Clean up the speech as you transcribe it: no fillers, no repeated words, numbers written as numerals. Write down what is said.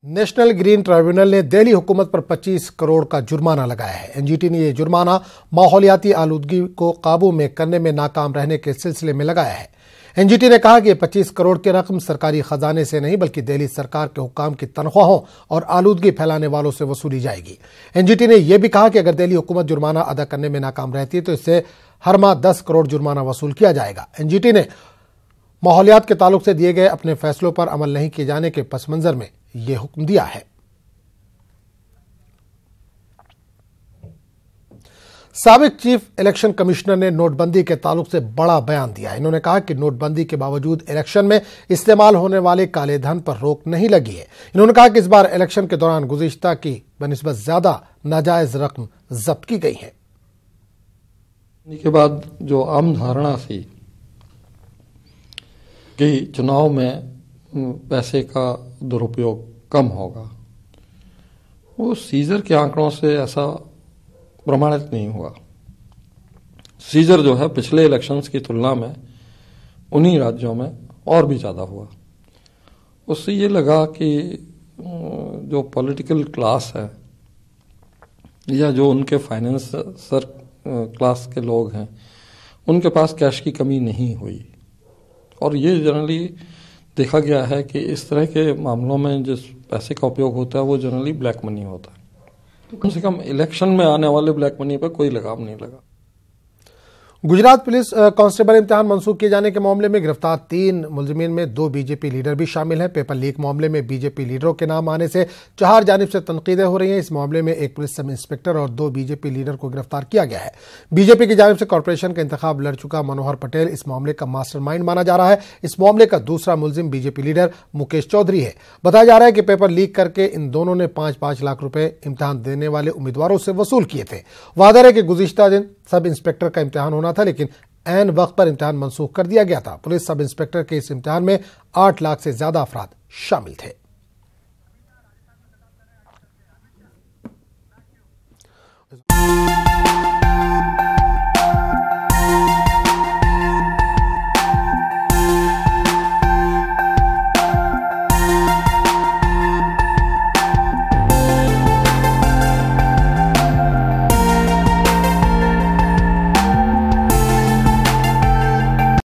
National green tribunal ने दिल्ली हुकूमत पर 25 करोड़ का जुर्माना लगाया है। एनजीटी ने यह जुर्माना माहौलियाती आलूदगी को काबू में करने में नाकाम रहने के सिलसिले में लगाया है। एनजीटी ने कहा कि 25 करोड़ की रकम सरकारी खजाने से नहीं बल्कि दिल्ली सरकार के हुक्काम की तनख्वाहों और आलूदगी फैलाने वालों से वसूली जाएगी। एनजीटी ने यह भी कहा कि अगर दिल्ली हुकूमत जुर्माना अदा करने में नाकाम रहती है तो इससे हर माह 10 करोड़ जुर्माना वसूल किया जाएगा। एनजीटी ने माहौलियात के ताल्लुक से दिए गए अपने फैसलों पर अमल नहीं किए जाने के पस मंजर में यह हुक्म दिया है। साबिक चीफ इलेक्शन कमिश्नर ने नोटबंदी के ताल्लुक से बड़ा बयान दिया। इन्होंने कहा कि नोटबंदी के बावजूद इलेक्शन में इस्तेमाल होने वाले काले धन पर रोक नहीं लगी है। इन्होंने कहा कि इस बार इलेक्शन के दौरान गुज़िश्ता की बनिस्बत ज्यादा नाजायज रकम जब्त की गई है। के बाद जो आम धारणा थी कि चुनाव में पैसे का दुरुपयोग कम होगा, वो सीजर के आंकड़ों से ऐसा प्रमाणित नहीं हुआ। सीजर जो है पिछले इलेक्शंस की तुलना में उन्हीं राज्यों में और भी ज़्यादा हुआ। उससे ये लगा कि जो पॉलिटिकल क्लास है या जो उनके फाइनेंसर क्लास के लोग हैं उनके पास कैश की कमी नहीं हुई। और ये जनरली देखा गया है कि इस तरह के मामलों में जिस पैसे का उपयोग होता है वो जनरली ब्लैक मनी होता है। तो कम से कम इलेक्शन में आने वाले ब्लैक मनी पर कोई लगाम नहीं लगा। गुजरात पुलिस कांस्टेबल इम्तिहान मंसूख किए जाने के मामले में गिरफ्तार 3 मुलजिमीन में 2 बीजेपी लीडर भी शामिल हैं। पेपर लीक मामले में बीजेपी लीडरों के नाम आने से 4 जानिब से तनकीदें हो रही हैं। इस मामले में एक पुलिस सब इंस्पेक्टर और 2 बीजेपी लीडर को गिरफ्तार किया गया है। बीजेपी की जानिब से कॉरपोरेशन का इंतखाब लड़ चुका मनोहर पटेल इस मामले का मास्टरमाइंड माना जा रहा है। इस मामले का दूसरा मुलजिम बीजेपी लीडर मुकेश चौधरी है। बताया जा रहा है कि पेपर लीक करके इन दोनों ने 5-5 लाख रुपए इम्तिहान देने वाले उम्मीदवारों से वसूल किए थे। वादा है कि गुज़िश्ता दिन सब इंस्पेक्टर का इम्तिहान होना था, लेकिन ऐन वक्त पर इम्तिहान मनसूख कर दिया गया था। पुलिस सब इंस्पेक्टर के इस इम्तिहान में 8 लाख से ज्यादा अफराद शामिल थे।